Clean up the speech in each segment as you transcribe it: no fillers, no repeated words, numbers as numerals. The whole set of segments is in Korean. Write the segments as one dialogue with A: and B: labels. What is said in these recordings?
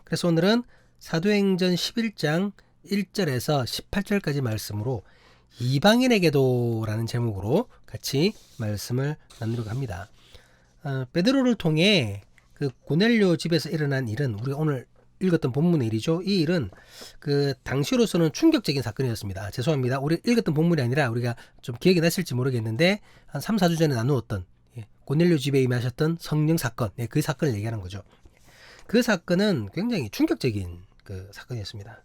A: 그래서 오늘은 사도행전 11장 1절에서 18절까지 말씀으로 이방인에게도 라는 제목으로 같이 말씀을 나누려고 합니다. 베드로를 통해 그 고넬료 집에서 일어난 일은 우리가 오늘 읽었던 본문의 일이죠. 이 일은 그 당시로서는 충격적인 사건이었습니다. 죄송합니다. 우리 읽었던 본문이 아니라 우리가 좀 기억이 났을지 모르겠는데 한 3, 4주 전에 나누었던 고넬료 집에 임하셨던 성령 사건, 그 사건을 얘기하는 거죠. 그 사건은 굉장히 충격적인 그 사건이었습니다.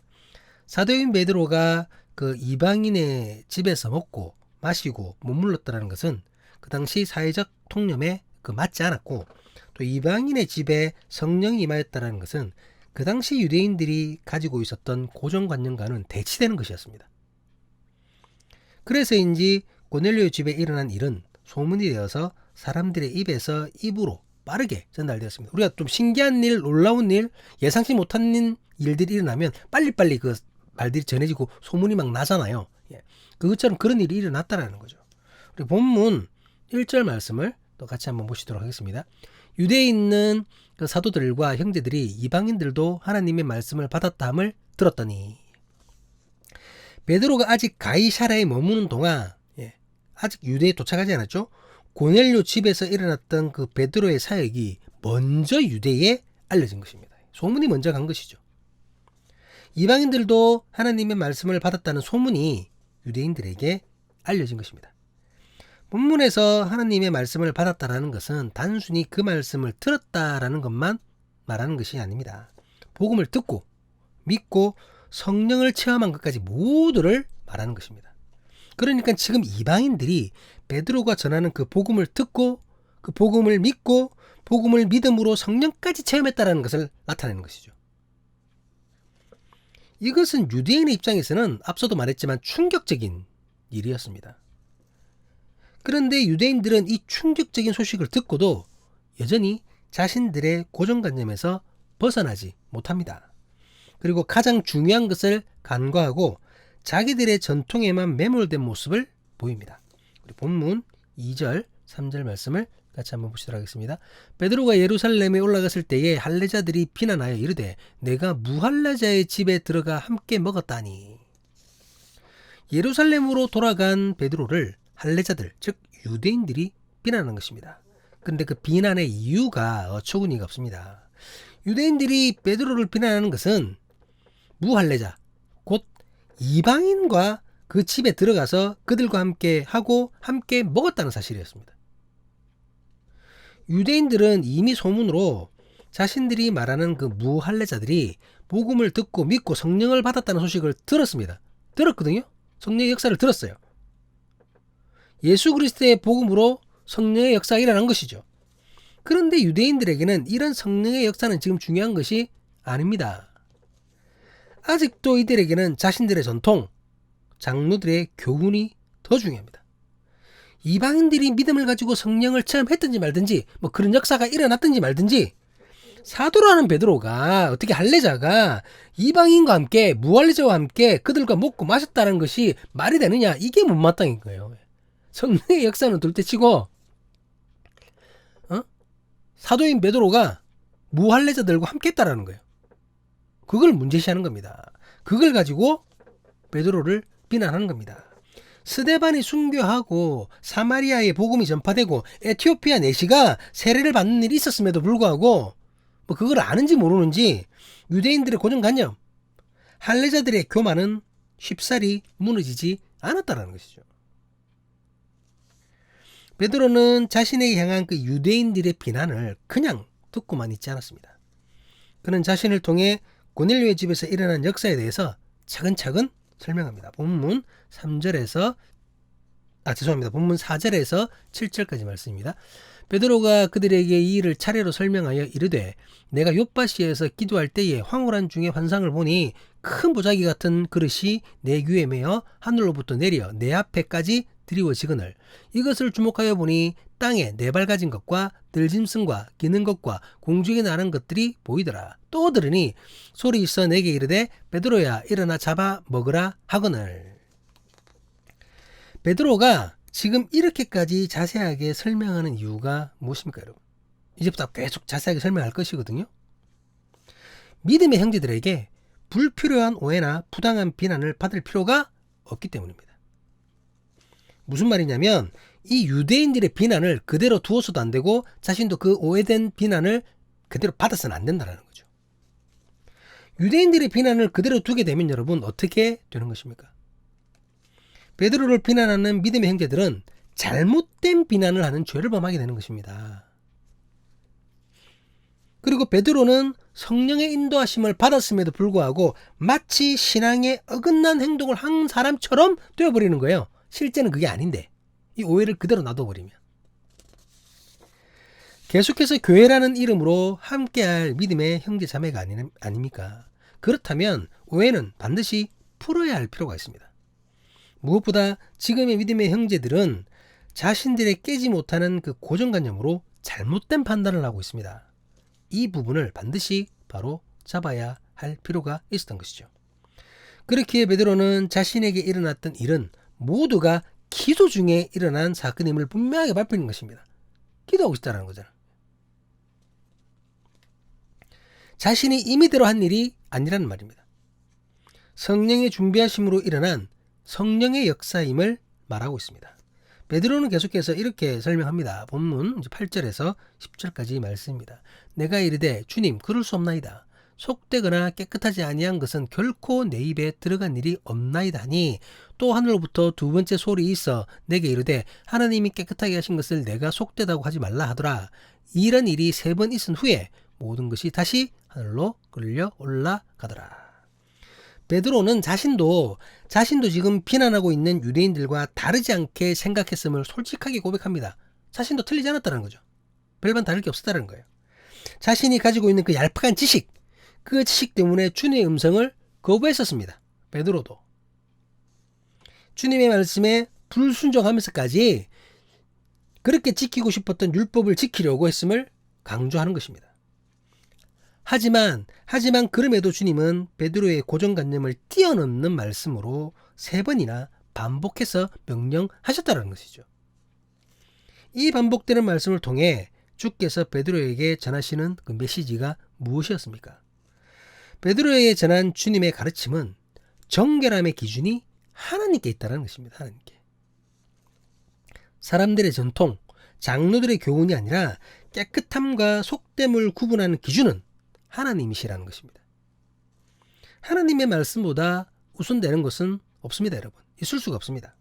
A: 사도인 베드로가 그 이방인의 집에서 먹고 마시고 머물렀다는 것은 그 당시 사회적 통념에 맞지 않았고, 또 이방인의 집에 성령이 임하였다는 것은 그 당시 유대인들이 가지고 있었던 고정관념과는 대치되는 것이었습니다. 그래서인지 고넬료 집에 일어난 일은 소문이 되어서 사람들의 입에서 입으로 빠르게 전달되었습니다. 우리가 좀 신기한 일, 놀라운 일, 예상치 못한 일들이 일어나면 빨리빨리 그 말들이 전해지고 소문이 막 나잖아요. 그것처럼 그런 일이 일어났다라는 거죠. 우리 본문 1절 말씀을 또 같이 한번 보시도록 하겠습니다. 유대에 있는 그 사도들과 형제들이 이방인들도 하나님의 말씀을 받았다함을 들었더니, 베드로가 아직 가이사랴에 머무는 동안, 아직 유대에 도착하지 않았죠. 고넬료 집에서 일어났던 그 베드로의 사역이 먼저 유대에 알려진 것입니다. 소문이 먼저 간 것이죠. 이방인들도 하나님의 말씀을 받았다는 소문이 유대인들에게 알려진 것입니다. 본문에서 하나님의 말씀을 받았다라는 것은 단순히 그 말씀을 들었다라는 것만 말하는 것이 아닙니다. 복음을 듣고 믿고 성령을 체험한 것까지 모두를 말하는 것입니다. 그러니까 지금 이방인들이 베드로가 전하는 그 복음을 듣고 그 복음을 믿고 복음을 믿음으로 성령까지 체험했다라는 것을 나타내는 것이죠. 이것은 유대인의 입장에서는 앞서도 말했지만 충격적인 일이었습니다. 그런데 유대인들은 이 충격적인 소식을 듣고도 여전히 자신들의 고정관념에서 벗어나지 못합니다. 그리고 가장 중요한 것을 간과하고 자기들의 전통에만 매몰된 모습을 보입니다. 우리 본문 2절, 3절 말씀을 같이 한번 보시도록 하겠습니다. 베드로가 예루살렘에 올라갔을 때에 할례자들이 비난하여 이르되 내가 무할례자의 집에 들어가 함께 먹었다니. 예루살렘으로 돌아간 베드로를 할례자들, 즉 유대인들이 비난하는 것입니다. 그런데 그 비난의 이유가 어처구니가 없습니다. 유대인들이 베드로를 비난하는 것은 무할례자, 곧 이방인과 그 집에 들어가서 그들과 함께 하고 함께 먹었다는 사실이었습니다. 유대인들은 이미 소문으로 자신들이 말하는 그 무할례자들이 복음을 듣고 믿고 성령을 받았다는 소식을 들었습니다. 들었거든요. 성령의 역사를 들었어요. 예수 그리스도의 복음으로 성령의 역사가 일어난 것이죠. 그런데 유대인들에게는 이런 성령의 역사는 지금 중요한 것이 아닙니다. 아직도 이들에게는 자신들의 전통, 장로들의 교훈이 더 중요합니다. 이방인들이 믿음을 가지고 성령을 체험했든지 말든지 그런 역사가 일어났든지 말든지 사도라는 베드로가 어떻게 할례자가 이방인과 함께 무할례자와 함께 그들과 먹고 마셨다는 것이 말이 되느냐, 이게 못마땅인 거예요. 성령의 역사는 둘째치고 사도인 베드로가 무할례자들과 함께 했다라는 거예요. 그걸 문제시하는 겁니다. 그걸 가지고 베드로를 비난하는 겁니다. 스데반이 순교하고 사마리아에 복음이 전파되고 에티오피아 내시가 세례를 받는 일이 있었음에도 불구하고 그걸 아는지 모르는지 유대인들의 고정관념, 할례자들의 교만은 쉽사리 무너지지 않았다는 것이죠. 베드로는 자신에게 향한 그 유대인들의 비난을 그냥 듣고만 있지 않았습니다. 그는 자신을 통해 고넬료의 집에서 일어난 역사에 대해서 차근차근 설명합니다. 본문 4절에서 7절까지 말씀입니다. 베드로가 그들에게 이 일을 차례로 설명하여 이르되 내가 욥바시에서 기도할 때에 황홀한 중에 환상을 보니 큰 보자기 같은 그릇이 내 귀에 매어 하늘로부터 내려 내 앞에까지 드리워지거늘 이것을 주목하여 보니 땅에 네 발 가진 것과 들짐승과 기는 것과 공중에 나는 것들이 보이더라. 또 들으니 소리 있어 내게 이르되 베드로야 일어나 잡아 먹으라 하거늘. 베드로가 지금 이렇게까지 자세하게 설명하는 이유가 무엇입니까, 여러분? 이제부터 계속 자세하게 설명할 것이거든요. 믿음의 형제들에게 불필요한 오해나 부당한 비난을 받을 필요가 없기 때문입니다. 무슨 말이냐면 이 유대인들의 비난을 그대로 두어서도 안 되고 자신도 그 오해된 비난을 그대로 받아서는 안 된다는 거죠. 유대인들의 비난을 그대로 두게 되면 여러분 어떻게 되는 것입니까? 베드로를 비난하는 믿음의 형제들은 잘못된 비난을 하는 죄를 범하게 되는 것입니다. 그리고 베드로는 성령의 인도하심을 받았음에도 불구하고 마치 신앙에 어긋난 행동을 한 사람처럼 되어버리는 거예요. 실제는 그게 아닌데 이 오해를 그대로 놔둬버리면. 계속해서 교회라는 이름으로 함께할 믿음의 형제 자매가 아닙니까? 그렇다면 오해는 반드시 풀어야 할 필요가 있습니다. 무엇보다 지금의 믿음의 형제들은 자신들의 깨지 못하는 그 고정관념으로 잘못된 판단을 하고 있습니다. 이 부분을 반드시 바로 잡아야 할 필요가 있었던 것이죠. 그렇기에 베드로는 자신에게 일어났던 일은 모두가 기도 중에 일어난 사건임을 분명하게 밝히는 것입니다. 기도하고 있다는 거잖아요. 자신이 임의대로 한 일이 아니라는 말입니다. 성령의 준비하심으로 일어난 성령의 역사임을 말하고 있습니다. 베드로는 계속해서 이렇게 설명합니다. 본문 8절에서 10절까지 말씀입니다. 내가 이르되 주님 그럴 수 없나이다. 속되거나 깨끗하지 아니한 것은 결코 내 입에 들어간 일이 없나이다 하니 또 하늘로부터 두 번째 소리 있어 내게 이르되 하나님이 깨끗하게 하신 것을 내가 속되다고 하지 말라 하더라. 이런 일이 3번 있은 후에 모든 것이 다시 하늘로 끌려 올라가더라. 베드로는 자신도 지금 비난하고 있는 유대인들과 다르지 않게 생각했음을 솔직하게 고백합니다. 자신도 틀리지 않았다는 거죠. 별반 다를 게 없었다는 거예요. 자신이 가지고 있는 그 얄팍한 지식, 그 지식 때문에 주님의 음성을 거부했었습니다. 베드로도. 주님의 말씀에 불순종하면서까지 그렇게 지키고 싶었던 율법을 지키려고 했음을 강조하는 것입니다. 하지만 그럼에도 주님은 베드로의 고정관념을 뛰어넘는 말씀으로 3번이나 반복해서 명령하셨다는 것이죠. 이 반복되는 말씀을 통해 주께서 베드로에게 전하시는 그 메시지가 무엇이었습니까? 베드로에게 전한 주님의 가르침은 정결함의 기준이 하나님께 있다는 것입니다. 하나님께. 사람들의 전통, 장로들의 교훈이 아니라 깨끗함과 속됨을 구분하는 기준은 하나님이시라는 것입니다. 하나님의 말씀보다 우선되는 것은 없습니다, 여러분. 있을 수가 없습니다.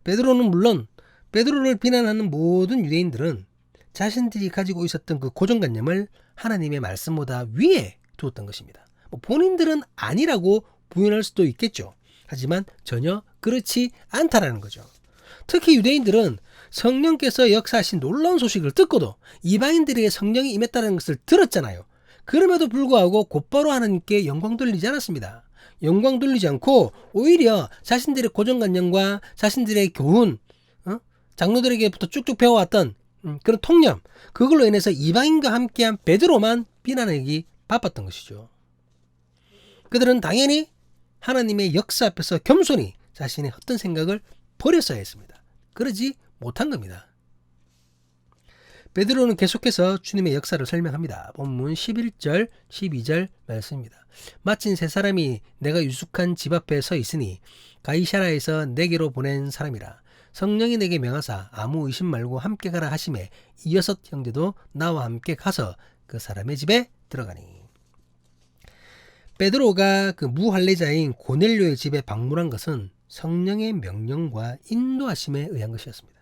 A: 베드로는 물론 베드로를 비난하는 모든 유대인들은 자신들이 가지고 있었던 그 고정관념을 하나님의 말씀보다 위에 두었던 것입니다. 본인들은 아니라고 부인할 수도 있겠죠. 하지만 전혀 그렇지 않다라는 거죠. 특히 유대인들은 성령께서 역사하신 놀라운 소식을 듣고도 이방인들에게 성령이 임했다는 것을 들었잖아요. 그럼에도 불구하고 곧바로 하나님께 영광 돌리지 않았습니다. 영광 돌리지 않고 오히려 자신들의 고정관념과 자신들의 교훈, 장로들에게부터 쭉쭉 배워왔던 그런 통념, 그걸로 인해서 이방인과 함께한 베드로만 비난하기 바빴던 것이죠. 그들은 당연히 하나님의 역사 앞에서 겸손히 자신의 헛된 생각을 버렸어야 했습니다. 그러지 못한 겁니다. 베드로는 계속해서 주님의 역사를 설명합니다. 본문 11절, 12절 말씀입니다. 마침 3사람이 내가 유숙한 집 앞에 서 있으니 가이사라에서 내게로 보낸 사람이라. 성령이 내게 명하사 아무 의심 말고 함께 가라 하심에 이 6 형제도 나와 함께 가서 그 사람의 집에 들어가니. 베드로가 그 무할례자인 고넬료의 집에 방문한 것은 성령의 명령과 인도하심에 의한 것이었습니다.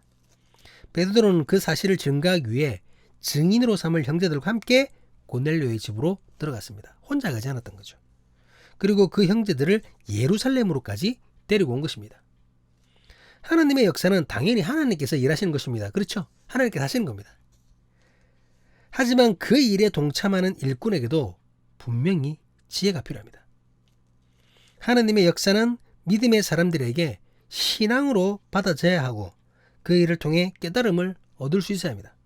A: 베드로는 그 사실을 증거하기 위해 증인으로 삼을 형제들과 함께 고넬료의 집으로 들어갔습니다. 혼자 가지 않았던 거죠. 그리고 그 형제들을 예루살렘으로까지 데리고 온 것입니다. 하나님의 역사는 당연히 하나님께서 일하시는 것입니다. 그렇죠? 하나님께서 하시는 겁니다. 하지만 그 일에 동참하는 일꾼에게도 분명히 지혜가 필요합니다. 하나님의 역사는 믿음의 사람들에게 신앙으로 받아져야 하고 그 일을 통해 깨달음을 얻을 수 있어야 합니다.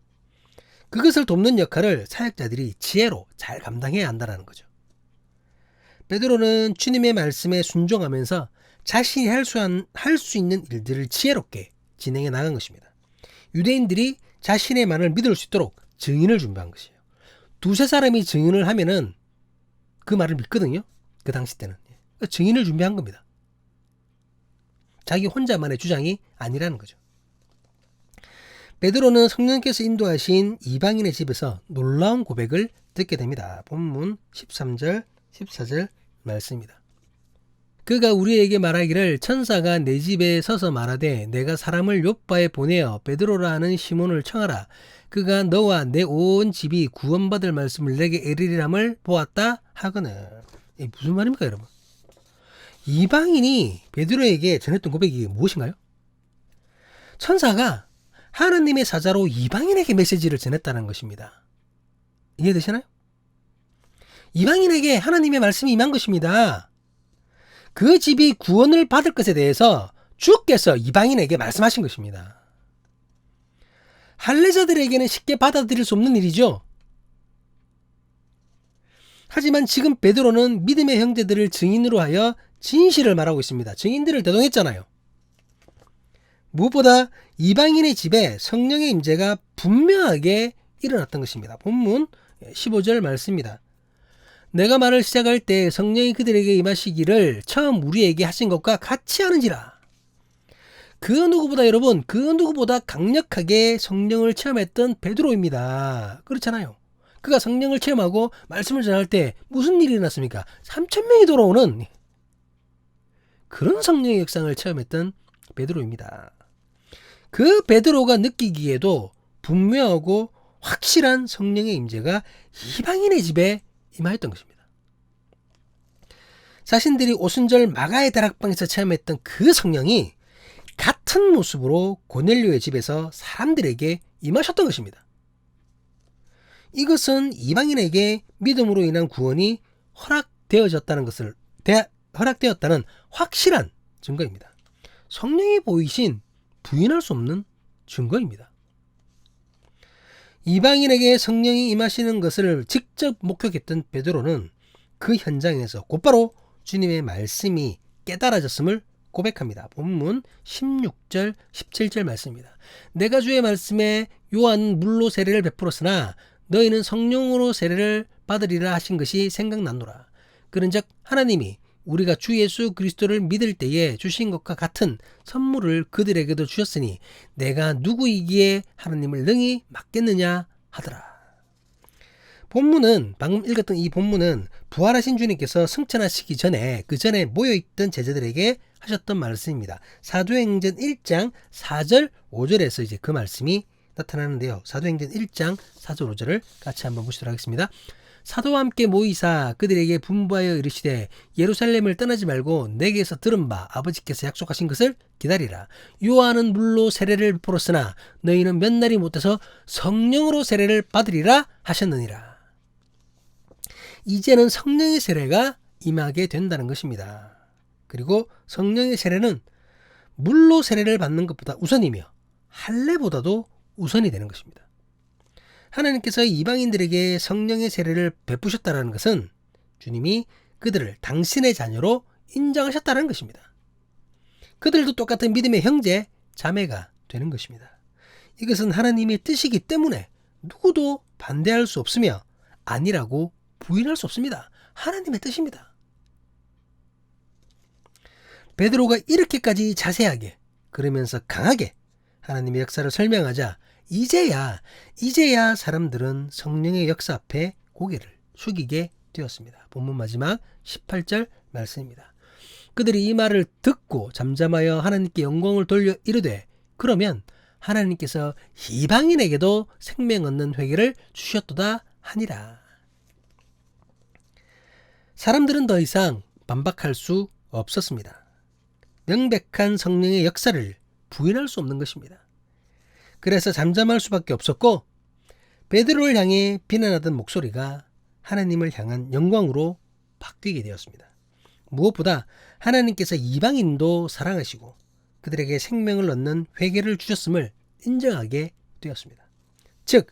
A: 그것을 돕는 역할을 사역자들이 지혜로 잘 감당해야 한다는 거죠. 베드로는 주님의 말씀에 순종하면서 자신이 할 수 있는 일들을 지혜롭게 진행해 나간 것입니다. 유대인들이 자신의 말을 믿을 수 있도록 증인을 준비한 것이에요. 2-3 사람이 증인을 하면은 그 말을 믿거든요. 그 당시 때는. 증인을 준비한 겁니다. 자기 혼자만의 주장이 아니라는 거죠. 베드로는 성령께서 인도하신 이방인의 집에서 놀라운 고백을 듣게 됩니다. 본문 13절, 14절 말씀입니다. 그가 우리에게 말하기를 천사가 내 집에 서서 말하되 내가 사람을 요빠에 보내어 베드로라 하는 시몬을 청하라. 그가 너와 내 온 집이 구원받을 말씀을 내게 이르리람을 보았다 하거늘. 이게 무슨 말입니까, 여러분? 이방인이 베드로에게 전했던 고백이 무엇인가요? 천사가 하느님의 사자로 이방인에게 메시지를 전했다는 것입니다. 이해되시나요? 이방인에게 하나님의 말씀이 임한 것입니다. 그 집이 구원을 받을 것에 대해서 주께서 이방인에게 말씀하신 것입니다. 할례자들에게는 쉽게 받아들일 수 없는 일이죠. 하지만 지금 베드로는 믿음의 형제들을 증인으로 하여 진실을 말하고 있습니다. 증인들을 대동했잖아요. 무엇보다 이방인의 집에 성령의 임재가 분명하게 일어났던 것입니다. 본문 15절 말씀입니다. 내가 말을 시작할 때 성령이 그들에게 임하시기를 처음 우리에게 하신 것과 같이 하는지라. 그 누구보다 여러분, 그 누구보다 강력하게 성령을 체험했던 베드로입니다. 그렇잖아요. 그가 성령을 체험하고 말씀을 전할 때 무슨 일이 일어났습니까? 3,000명이 돌아오는 그런 성령의 역상을 체험했던 베드로입니다. 그 베드로가 느끼기에도 분명하고 확실한 성령의 임재가 이방인의 집에 임하였던 것입니다. 자신들이 오순절 마가의 다락방에서 체험했던 그 성령이 같은 모습으로 고넬료의 집에서 사람들에게 임하셨던 것입니다. 이것은 이방인에게 믿음으로 인한 구원이 허락되었다는 확실한 증거입니다. 성령이 보이신 부인할 수 없는 증거입니다. 이방인에게 성령이 임하시는 것을 직접 목격했던 베드로는 그 현장에서 곧바로 주님의 말씀이 깨달아졌음을 고백합니다. 본문 16절 17절 말씀입니다. 내가 주의 말씀에 요한은 물로 세례를 베풀었으나 너희는 성령으로 세례를 받으리라 하신 것이 생각나노라. 그런즉 하나님이 우리가 주 예수 그리스도를 믿을 때에 주신 것과 같은 선물을 그들에게도 주셨으니 내가 누구이기에 하나님을 능히 맡겠느냐 하더라. 본문은 방금 읽었던 이 본문은 부활하신 주님께서 승천하시기 전에 그 전에 모여있던 제자들에게 하셨던 말씀입니다. 사도행전 1장 4절 5절에서 이제 그 말씀이 나타나는데요. 사도행전 1장 4절 5절을 같이 한번 보시도록 하겠습니다. 사도와 함께 모이사 그들에게 분부하여 이르시되 예루살렘을 떠나지 말고 내게서 들은 바 아버지께서 약속하신 것을 기다리라. 요한은 물로 세례를 베풀었으나 너희는 몇 날이 못돼서 성령으로 세례를 받으리라 하셨느니라. 이제는 성령의 세례가 임하게 된다는 것입니다. 그리고 성령의 세례는 물로 세례를 받는 것보다 우선이며 할례보다도 우선이 되는 것입니다. 하나님께서 이방인들에게 성령의 세례를 베푸셨다는 것은 주님이 그들을 당신의 자녀로 인정하셨다는 것입니다. 그들도 똑같은 믿음의 형제, 자매가 되는 것입니다. 이것은 하나님의 뜻이기 때문에 누구도 반대할 수 없으며 아니라고 부인할 수 없습니다. 하나님의 뜻입니다. 베드로가 이렇게까지 자세하게 그러면서 강하게 하나님의 역사를 설명하자 이제야 사람들은 성령의 역사 앞에 고개를 숙이게 되었습니다. 본문 마지막 18절 말씀입니다. 그들이 이 말을 듣고 잠잠하여 하나님께 영광을 돌려 이르되 그러면 하나님께서 이방인에게도 생명 얻는 회개를 주셨도다 하니라. 사람들은 더 이상 반박할 수 없었습니다. 명백한 성령의 역사를 부인할 수 없는 것입니다. 그래서 잠잠할 수밖에 없었고 베드로를 향해 비난하던 목소리가 하나님을 향한 영광으로 바뀌게 되었습니다. 무엇보다 하나님께서 이방인도 사랑하시고 그들에게 생명을 얻는 회개를 주셨음을 인정하게 되었습니다. 즉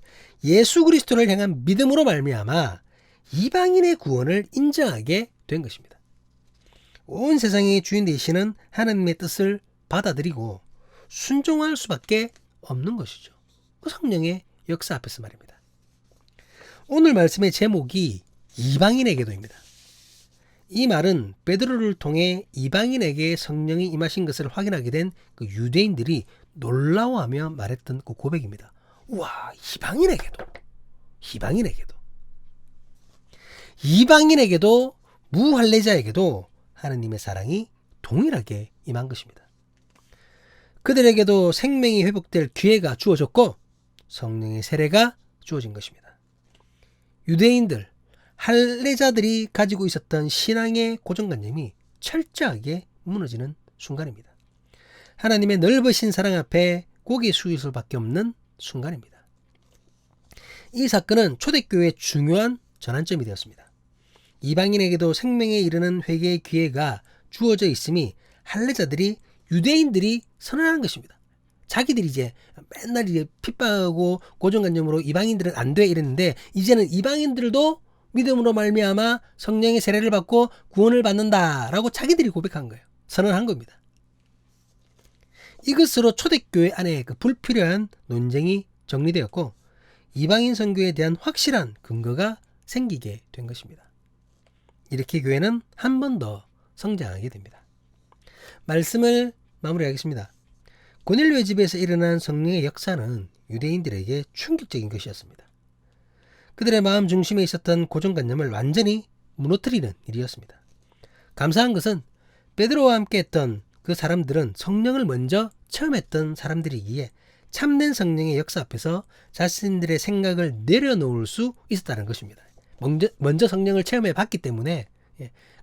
A: 예수 그리스도를 향한 믿음으로 말미암아 이방인의 구원을 인정하게 된 것입니다. 온 세상의 주인 되시는 하나님의 뜻을 받아들이고 순종할 수밖에 없는 것이죠. 그 성령의 역사 앞에서 말입니다. 오늘 말씀의 제목이 이방인에게도입니다. 이 말은 베드로를 통해 이방인에게 성령이 임하신 것을 확인하게 된 그 유대인들이 놀라워하며 말했던 그 고백입니다. 우와, 이방인에게도 무할례자에게도 하느님의 사랑이 동일하게 임한 것입니다. 그들에게도 생명이 회복될 기회가 주어졌고 성령의 세례가 주어진 것입니다. 유대인들, 할례자들이 가지고 있었던 신앙의 고정관념이 철저하게 무너지는 순간입니다. 하나님의 넓으신 사랑 앞에 고개 숙일 수밖에 없는 순간입니다. 이 사건은 초대교회의 중요한 전환점이 되었습니다. 이방인에게도 생명에 이르는 회개의 기회가 주어져 있음이 할례자들이 유대인들이 선언한 것입니다. 자기들이 이제 맨날 이제 핍박하고 고정관념으로 이방인들은 안 돼 이랬는데 이제는 이방인들도 믿음으로 말미암아 성령의 세례를 받고 구원을 받는다라고 자기들이 고백한 거예요. 선언한 겁니다. 이것으로 초대교회 안에 그 불필요한 논쟁이 정리되었고 이방인 선교에 대한 확실한 근거가 생기게 된 것입니다. 이렇게 교회는 한 번 더 성장하게 됩니다. 말씀을 마무리하겠습니다. 고넬료의 집에서 일어난 성령의 역사는 유대인들에게 충격적인 것이었습니다. 그들의 마음 중심에 있었던 고정관념을 완전히 무너뜨리는 일이었습니다. 감사한 것은 베드로와 함께 했던 그 사람들은 성령을 먼저 체험했던 사람들이기에 참된 성령의 역사 앞에서 자신들의 생각을 내려놓을 수 있었다는 것입니다. 먼저 성령을 체험해 봤기 때문에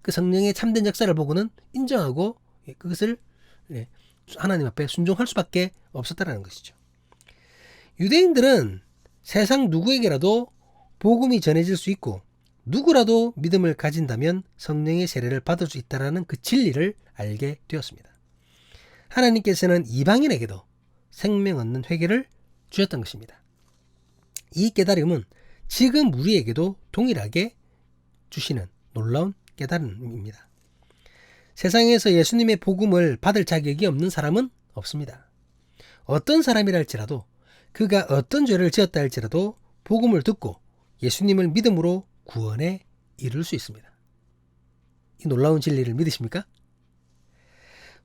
A: 그 성령의 참된 역사를 보고는 인정하고 그것을 하나님 앞에 순종할 수밖에 없었다는 것이죠. 유대인들은 세상 누구에게라도 복음이 전해질 수 있고 누구라도 믿음을 가진다면 성령의 세례를 받을 수 있다는 그 진리를 알게 되었습니다. 하나님께서는 이방인에게도 생명 얻는 회개를 주셨던 것입니다. 이 깨달음은 지금 우리에게도 동일하게 주시는 놀라운 깨달음입니다. 세상에서 예수님의 복음을 받을 자격이 없는 사람은 없습니다. 어떤 사람이랄지라도 그가 어떤 죄를 지었다 할지라도 복음을 듣고 예수님을 믿음으로 구원에 이를 수 있습니다. 이 놀라운 진리를 믿으십니까?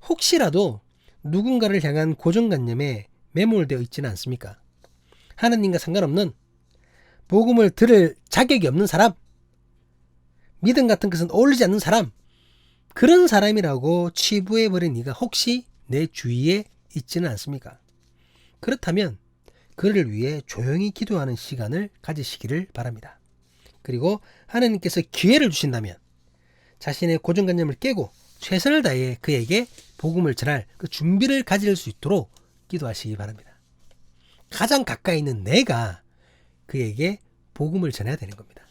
A: 혹시라도 누군가를 향한 고정관념에 매몰되어 있지는 않습니까? 하나님과 상관없는 복음을 들을 자격이 없는 사람, 믿음 같은 것은 어울리지 않는 사람, 그런 사람이라고 치부해버린 이가 혹시 내 주위에 있지는 않습니까? 그렇다면 그를 위해 조용히 기도하는 시간을 가지시기를 바랍니다. 그리고 하나님께서 기회를 주신다면 자신의 고정관념을 깨고 최선을 다해 그에게 복음을 전할 그 준비를 가질 수 있도록 기도하시기 바랍니다. 가장 가까이 있는 내가 그에게 복음을 전해야 되는 겁니다.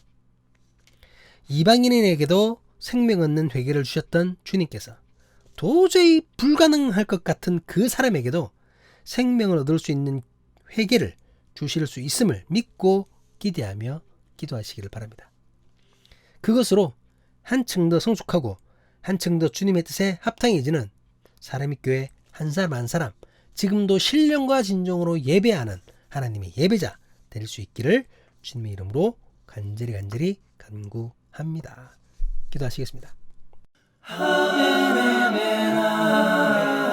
A: 이방인에게도 생명 얻는 회개를 주셨던 주님께서 도저히 불가능할 것 같은 그 사람에게도 생명을 얻을 수 있는 회개를 주실 수 있음을 믿고 기대하며 기도하시기를 바랍니다. 그것으로 한층 더 성숙하고 한층 더 주님의 뜻에 합당해지는 사람의 교회 한 사람 한 사람 지금도 신령과 진정으로 예배하는 하나님의 예배자 될 수 있기를 주님의 이름으로 간절히 간구합니다. 기도하시겠습니다. 아멘, 아멘, 아멘.